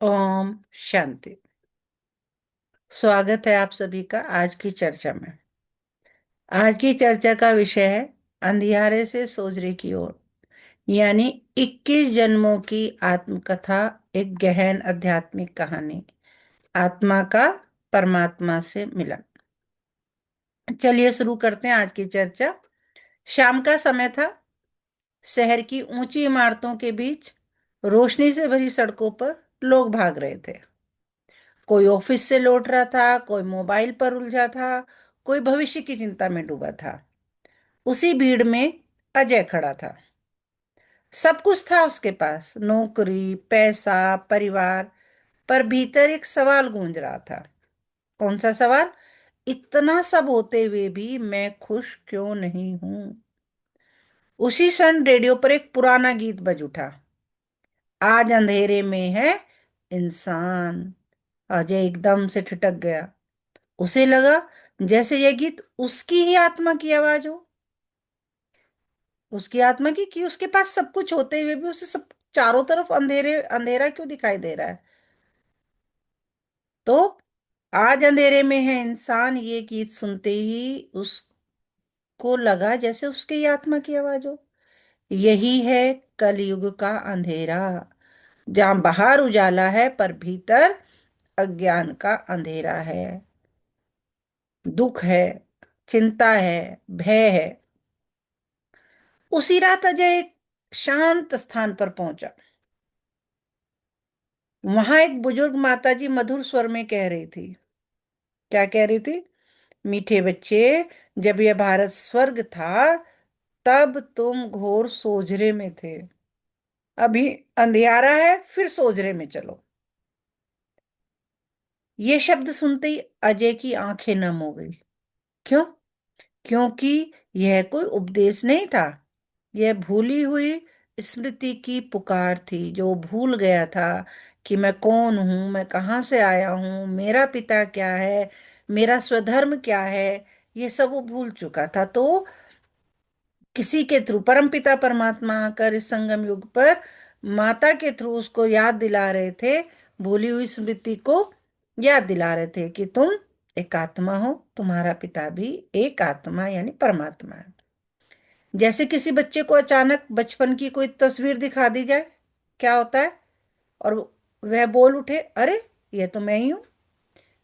ओम शांति। स्वागत है आप सभी का आज की चर्चा में। आज की चर्चा का विषय है अंधियारे से सोजरे की ओर, यानी 21 जन्मों की आत्मकथा। एक गहन आध्यात्मिक कहानी, आत्मा का परमात्मा से मिलन। चलिए शुरू करते हैं आज की चर्चा। शाम का समय था। शहर की ऊंची इमारतों के बीच रोशनी से भरी सड़कों पर लोग भाग रहे थे। कोई ऑफिस से लौट रहा था, कोई मोबाइल पर उलझा था, कोई भविष्य की चिंता में डूबा था। उसी भीड़ में अजय खड़ा था। सब कुछ था उसके पास, नौकरी, पैसा, परिवार। पर भीतर एक सवाल गूंज रहा था। कौन सा सवाल? इतना सब होते हुए भी मैं खुश क्यों नहीं हूं? उसी क्षण रेडियो पर एक पुराना गीत बज उठा। आज अंधेरे में है इंसान। अजय एकदम से ठिठक गया। उसे लगा जैसे यह गीत उसकी ही आत्मा की आवाज हो। उसकी आत्मा की, कि उसके पास सब कुछ होते हुए भी उसे सब चारों तरफ अंधेरे अंधेरा क्यों दिखाई दे रहा है। तो आज अंधेरे में है इंसान, ये गीत सुनते ही उसको लगा जैसे उसकी ही आत्मा की आवाज हो। यही है कलयुग का अंधेरा, जहां बाहर उजाला है पर भीतर अज्ञान का अंधेरा है। दुख है, चिंता है, भय है। उसी रात अजय एक शांत स्थान पर पहुंचा। वहां एक बुजुर्ग माताजी मधुर स्वर में कह रही थी। क्या कह रही थी? मीठे बच्चे, जब यह भारत स्वर्ग था तब तुम घोर सोझरे में थे। अभी अंधियारा है, फिर सोझरे में चलो। ये शब्द सुनते ही अजय की आंखें नम हो गई। क्यों? क्योंकि यह कोई उपदेश नहीं था। यह भूली हुई स्मृति की पुकार थी, जो भूल गया था कि मैं कौन हूं, मैं कहाँ से आया हूं, मेरा पिता क्या है, मेरा स्वधर्म क्या है। ये सब वो भूल चुका था। तो किसी के थ्रू परम पिता परमात्मा आकर इस संगम युग पर माता के थ्रू उसको याद दिला रहे थे। भूली हुई स्मृति को याद दिला रहे थे कि तुम एक आत्मा हो, तुम्हारा पिता भी एक आत्मा यानी परमात्मा है। जैसे किसी बच्चे को अचानक बचपन की कोई तस्वीर दिखा दी जाए, क्या होता है? और वह बोल उठे, अरे ये तो मैं ही हूं।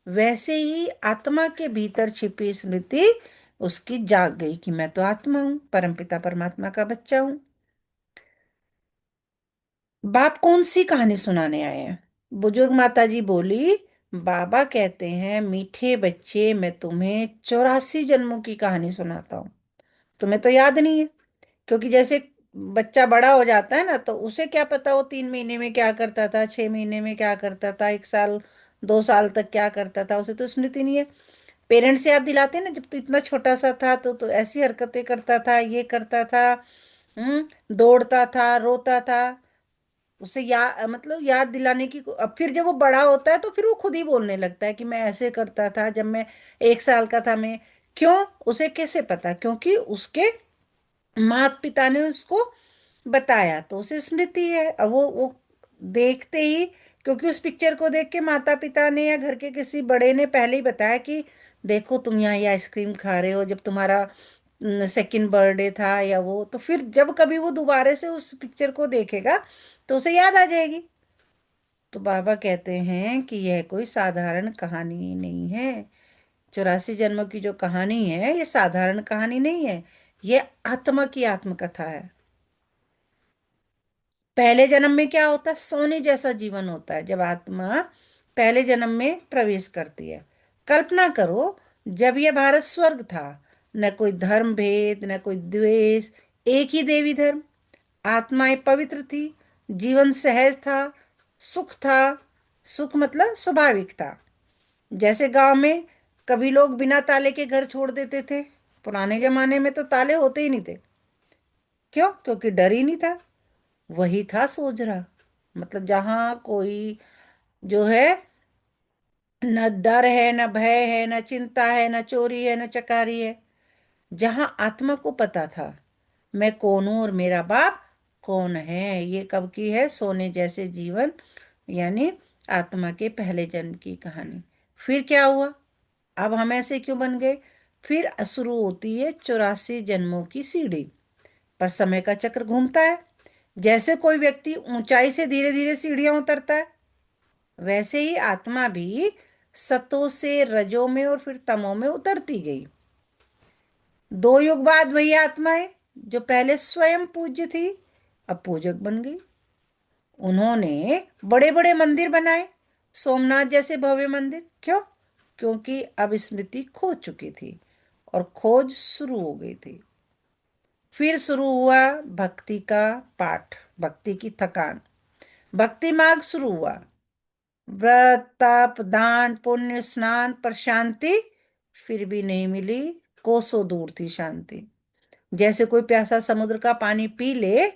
वैसे ही आत्मा के भीतर छिपी स्मृति उसकी जाग गई कि मैं तो आत्मा हूं, परमपिता परमात्मा का बच्चा हूं। बाप कौन सी कहानी सुनाने आए हैं? बुजुर्ग माता जी बोली, बाबा कहते हैं मीठे बच्चे, मैं तुम्हें 84 जन्मों की कहानी सुनाता हूँ। तुम्हें तो याद नहीं है, क्योंकि जैसे बच्चा बड़ा हो जाता है ना, तो उसे क्या पता वो 3 महीने में क्या करता था, 6 महीने में क्या करता था, 1 साल 2 साल तक क्या करता था, उसे तो स्मृति नहीं है। पेरेंट्स याद दिलाते हैं ना, जब तो इतना छोटा सा था तो ऐसी हरकतें करता था, ये करता था, दौड़ता था, रोता था। उसे मतलब याद दिलाने की। अब फिर जब वो बड़ा होता है तो फिर वो खुद ही बोलने लगता है कि मैं ऐसे करता था जब मैं 1 साल का था। मैं क्यों? उसे कैसे पता? क्योंकि उसके माता पिता ने उसको बताया, तो उसे स्मृति है। अब वो देखते ही, क्योंकि उस पिक्चर को देख के माता पिता ने या घर के किसी बड़े ने पहले ही बताया कि देखो तुम यहाँ ये आइसक्रीम खा रहे हो जब तुम्हारा सेकंड बर्थडे था, या वो तो फिर जब कभी वो दोबारा से उस पिक्चर को देखेगा तो उसे याद आ जाएगी। तो बाबा कहते हैं कि यह कोई साधारण कहानी नहीं है। 84 जन्मों की जो कहानी है, ये साधारण कहानी नहीं है। ये आत्मा की आत्मकथा है। पहले जन्म में क्या होता है? सोने जैसा जीवन होता है जब आत्मा पहले जन्म में प्रवेश करती है। कल्पना करो, जब यह भारत स्वर्ग था, न कोई धर्म भेद, न कोई द्वेष, एक ही देवी धर्म। आत्माएं पवित्र थी, जीवन सहज था, सुख था। सुख मतलब स्वाभाविक था। जैसे गांव में कभी लोग बिना ताले के घर छोड़ देते थे। पुराने जमाने में तो ताले होते ही नहीं थे। क्यों? क्योंकि डर ही नहीं था। वही था सोजरा। मतलब जहां कोई जो है, न डर है, न भय है, न चिंता है, न चोरी है, न चकारी है। जहां आत्मा को पता था मैं कौन हूं और मेरा बाप कौन है। ये कब की है? सोने जैसे जीवन, यानी आत्मा के पहले जन्म की कहानी। फिर क्या हुआ, अब हम ऐसे क्यों बन गए? फिर शुरू होती है 84 जन्मों की सीढ़ी। पर समय का चक्र घूमता है। जैसे कोई व्यक्ति ऊंचाई से धीरे धीरे सीढ़ियां उतरता है, वैसे ही आत्मा भी सतों से रजों में और फिर तमों में उतरती गई। 2 युग बाद वही आत्मा है जो पहले स्वयं पूज्य थी, अब पूजक बन गई। उन्होंने बड़े बड़े मंदिर बनाए, सोमनाथ जैसे भव्य मंदिर। क्यों? क्योंकि अब स्मृति खो चुकी थी और खोज शुरू हो गई थी। फिर शुरू हुआ भक्ति का पाठ, भक्ति की थकान। भक्ति मार्ग शुरू हुआ। व्रत, तप, दान, पुण्य, स्नान, पर शांति फिर भी नहीं मिली। कोसों दूर थी शांति। जैसे कोई प्यासा समुद्र का पानी पी ले,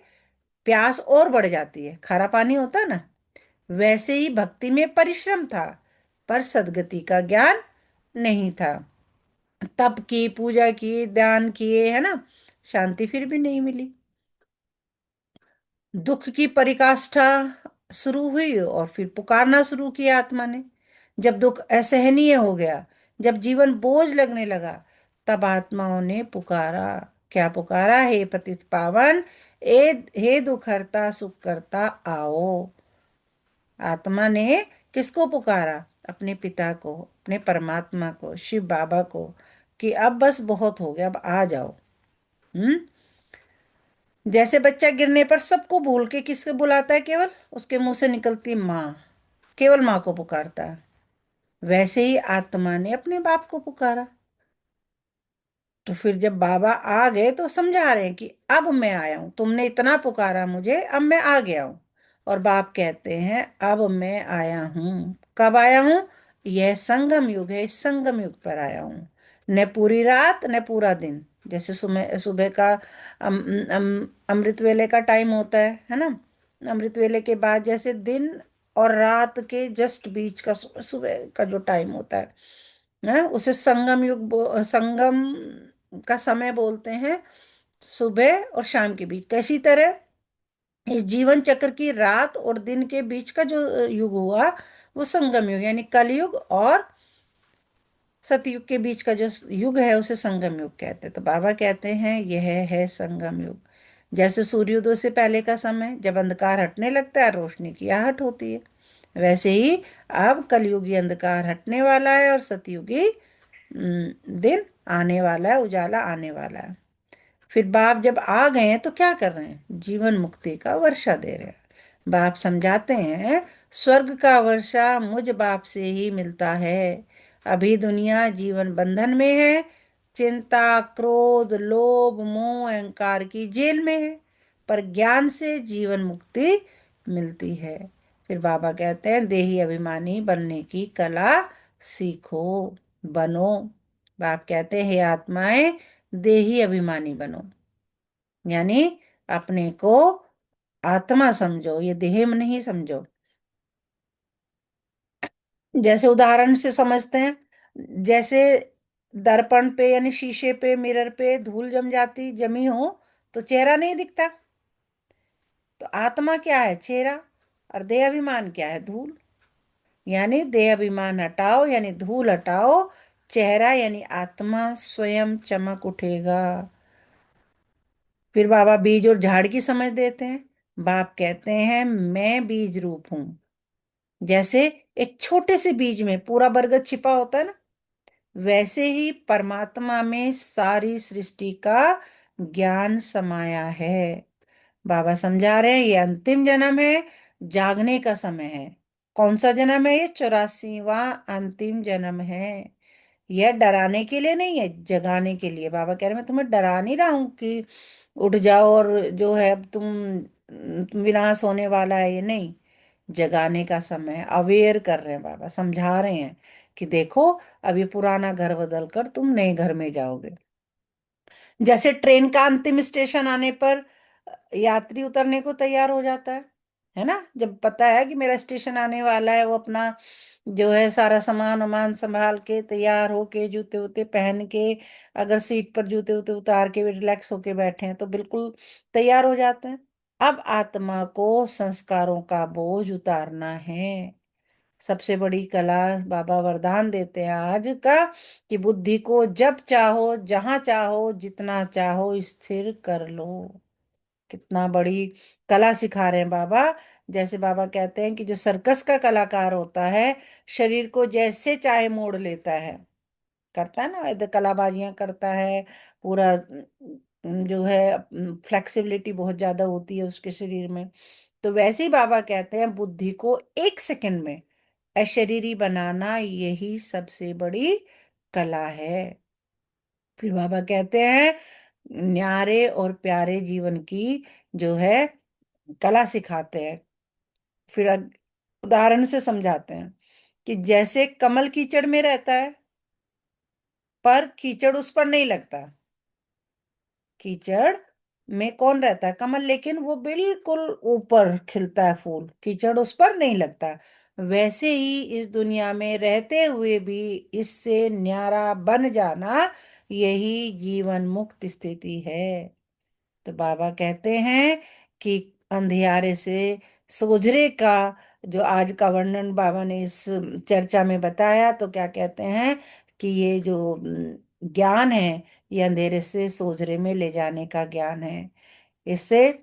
प्यास और बढ़ जाती है, खारा पानी होता है ना। वैसे ही भक्ति में परिश्रम था, पर सदगति का ज्ञान नहीं था। तप की, पूजा की, ध्यान किए, है ना, शांति फिर भी नहीं मिली। दुख की पराकाष्ठा शुरू हुई और फिर पुकारना शुरू किया आत्मा ने। जब दुख असहनीय हो गया, जब जीवन बोझ लगने लगा, तब आत्माओं ने पुकारा। क्या पुकारा? हे पतित पावन, ए हे दुख हरता सुख करता आओ। आत्मा ने किसको पुकारा? अपने पिता को, अपने परमात्मा को, शिव बाबा को, कि अब बस बहुत हो गया, अब आ जाओ। हम्म। जैसे बच्चा गिरने पर सबको भूल के किसको बुलाता है? केवल उसके मुंह से निकलती माँ, केवल माँ को पुकारता है। वैसे ही आत्मा ने अपने बाप को पुकारा। तो फिर जब बाबा आ गए तो समझा रहे हैं कि अब मैं आया हूं, तुमने इतना पुकारा मुझे, अब मैं आ गया हूं। और बाप कहते हैं अब मैं आया हूं। कब आया हूं? यह संगम युग है, इस संगम युग पर आया हूं। न पूरी रात न पूरा दिन। जैसे सुबह सुबह का अमृत वेले का टाइम होता है ना। अमृत वेले के बाद जैसे दिन और रात के जस्ट बीच का सुबह का जो टाइम होता है, उसे संगम युग संगम का समय बोलते हैं। सुबह और शाम के बीच कैसी तरह इस जीवन चक्र की रात और दिन के बीच का जो युग हुआ, वो संगम युग यानी कलयुग और सतयुग के बीच का जो युग है उसे संगम युग कहते हैं। तो बाबा कहते हैं यह है संगम युग। जैसे सूर्योदय से पहले का समय, जब अंधकार हटने लगता है, रोशनी की आहट होती है, वैसे ही अब कलयुगी अंधकार हटने वाला है और सतयुगी दिन आने वाला है, उजाला आने वाला है। फिर बाप जब आ गए हैं तो क्या कर रहे हैं? जीवन मुक्ति का वर्षा दे रहे हैं। बाप समझाते हैं स्वर्ग का वर्षा मुझ बाप से ही मिलता है। अभी दुनिया जीवन बंधन में है, चिंता, क्रोध, लोभ, मोह, अहंकार की जेल में है। पर ज्ञान से जीवन मुक्ति मिलती है। फिर बाबा कहते हैं देही अभिमानी बनने की कला सीखो, बनो। बाप कहते हैं हे आत्माएं, देही अभिमानी बनो, यानी अपने को आत्मा समझो, ये देह में नहीं समझो। जैसे उदाहरण से समझते हैं, जैसे दर्पण पे यानी शीशे पे, मिरर पे धूल जमी हो तो चेहरा नहीं दिखता। तो आत्मा क्या है? चेहरा। और देह अभिमान क्या है? धूल। यानी देह अभिमान हटाओ, यानी धूल हटाओ, चेहरा यानी आत्मा स्वयं चमक उठेगा। फिर बाबा बीज और झाड़ की समझ देते हैं। बाप कहते हैं मैं बीज रूप हूं। जैसे एक छोटे से बीज में पूरा बरगद छिपा होता है ना, वैसे ही परमात्मा में सारी सृष्टि का ज्ञान समाया है। बाबा समझा रहे हैं ये अंतिम जन्म है, जागने का समय है। कौन सा जन्म है? ये 84वां अंतिम जन्म है। यह डराने के लिए नहीं है, जगाने के लिए। बाबा कह रहे हैं मैं तुम्हें डरा नहीं रहा हूं कि उठ जाओ और जो है अब तुम विनाश होने वाला है, ये नहीं। जगाने का समय है, अवेयर कर रहे हैं बाबा, समझा रहे हैं कि देखो अब ये पुराना घर बदल कर तुम नए घर में जाओगे। जैसे ट्रेन का अंतिम स्टेशन आने पर यात्री उतरने को तैयार हो जाता है ना। जब पता है कि मेरा स्टेशन आने वाला है, वो अपना जो है सारा सामान वामान संभाल के तैयार होके, जूते वूते पहन के, अगर सीट पर जूते वूते उतार के भी रिलैक्स होके बैठे हैं तो बिल्कुल तैयार हो जाते हैं। अब आत्मा को संस्कारों का बोझ उतारना है। सबसे बड़ी कला बाबा वरदान देते हैं आज का, कि बुद्धि को जब चाहो जहां चाहो जितना चाहो स्थिर कर लो। कितना बड़ी कला सिखा रहे हैं बाबा। जैसे बाबा कहते हैं कि जो सर्कस का कलाकार होता है, शरीर को जैसे चाहे मोड़ लेता है, करता है ना, इधर कलाबाजियां करता है पूरा, जो है फ्लेक्सिबिलिटी बहुत ज्यादा होती है उसके शरीर में। तो वैसे ही बाबा कहते हैं बुद्धि को एक सेकंड में अशरीरी बनाना, यही सबसे बड़ी कला है। फिर बाबा कहते हैं न्यारे और प्यारे जीवन की जो है कला सिखाते हैं। फिर उदाहरण से समझाते हैं कि जैसे कमल कीचड़ में रहता है, पर कीचड़ उस पर नहीं लगता। कीचड़ में कौन रहता है? कमल, लेकिन वो बिल्कुल ऊपर खिलता है फूल, कीचड़ उस पर नहीं लगता। वैसे ही इस दुनिया में रहते हुए भी इससे न्यारा बन जाना, यही जीवन मुक्त स्थिति है। तो बाबा कहते हैं कि अंधियारे से सोझरे का जो आज का वर्णन बाबा ने इस चर्चा में बताया, तो क्या कहते हैं कि ये जो ज्ञान है, ये अंधेरे से सोझरे में ले जाने का ज्ञान है। इससे ये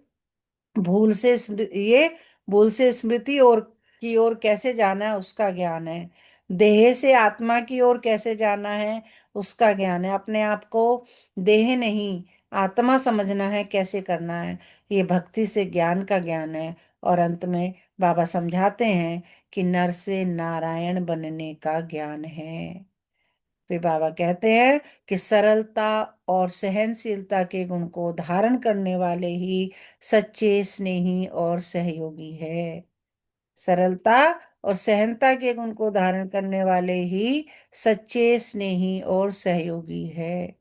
भूल से स्मृति और की ओर कैसे जाना है उसका ज्ञान है। देह से आत्मा की ओर कैसे जाना है उसका ज्ञान है। अपने आप को देह नहीं आत्मा समझना है, कैसे करना है, ये भक्ति से ज्ञान का ज्ञान है। और अंत में बाबा समझाते हैं कि नर से नारायण बनने का ज्ञान है। फिर बाबा कहते हैं कि सरलता और सहनशीलता के गुण को धारण करने वाले ही सच्चे स्नेही और सहयोगी है। सरलता और सहनता के गुण को धारण करने वाले ही सच्चे स्नेही और सहयोगी है।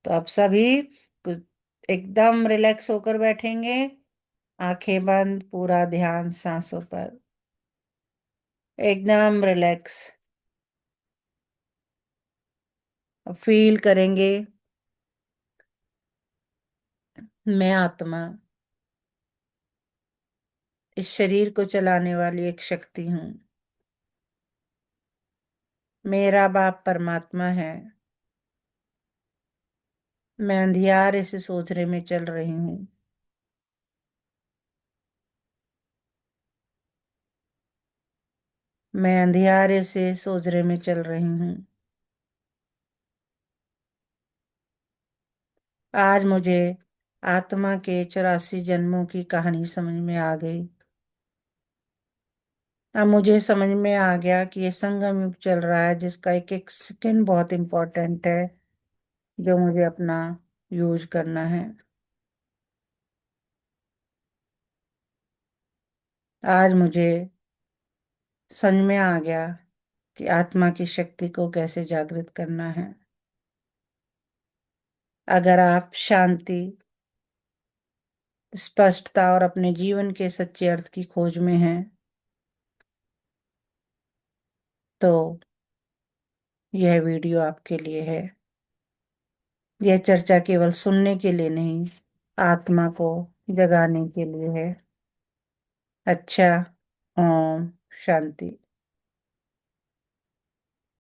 तो अब सभी कुछ एकदम रिलैक्स होकर बैठेंगे, आंखें बंद, पूरा ध्यान सांसों पर, एकदम रिलैक्स। फील करेंगे मैं आत्मा इस शरीर को चलाने वाली एक शक्ति हूँ। मेरा बाप परमात्मा है। मैं अंधियारे से सोचने में चल रही हूँ। मैं अंधियारे से सोचने में चल रही हूँ। आज मुझे आत्मा के 84 जन्मों की कहानी समझ में आ गई। अब मुझे समझ में आ गया कि ये संगम युग चल रहा है, जिसका एक एक सेकंड बहुत इंपॉर्टेंट है, जो मुझे अपना यूज करना है। आज मुझे समझ में आ गया कि आत्मा की शक्ति को कैसे जागृत करना है। अगर आप शांति, स्पष्टता और अपने जीवन के सच्चे अर्थ की खोज में हैं, तो यह वीडियो आपके लिए है। यह चर्चा केवल सुनने के लिए नहीं, आत्मा को जगाने के लिए है। अच्छा, ओम शांति।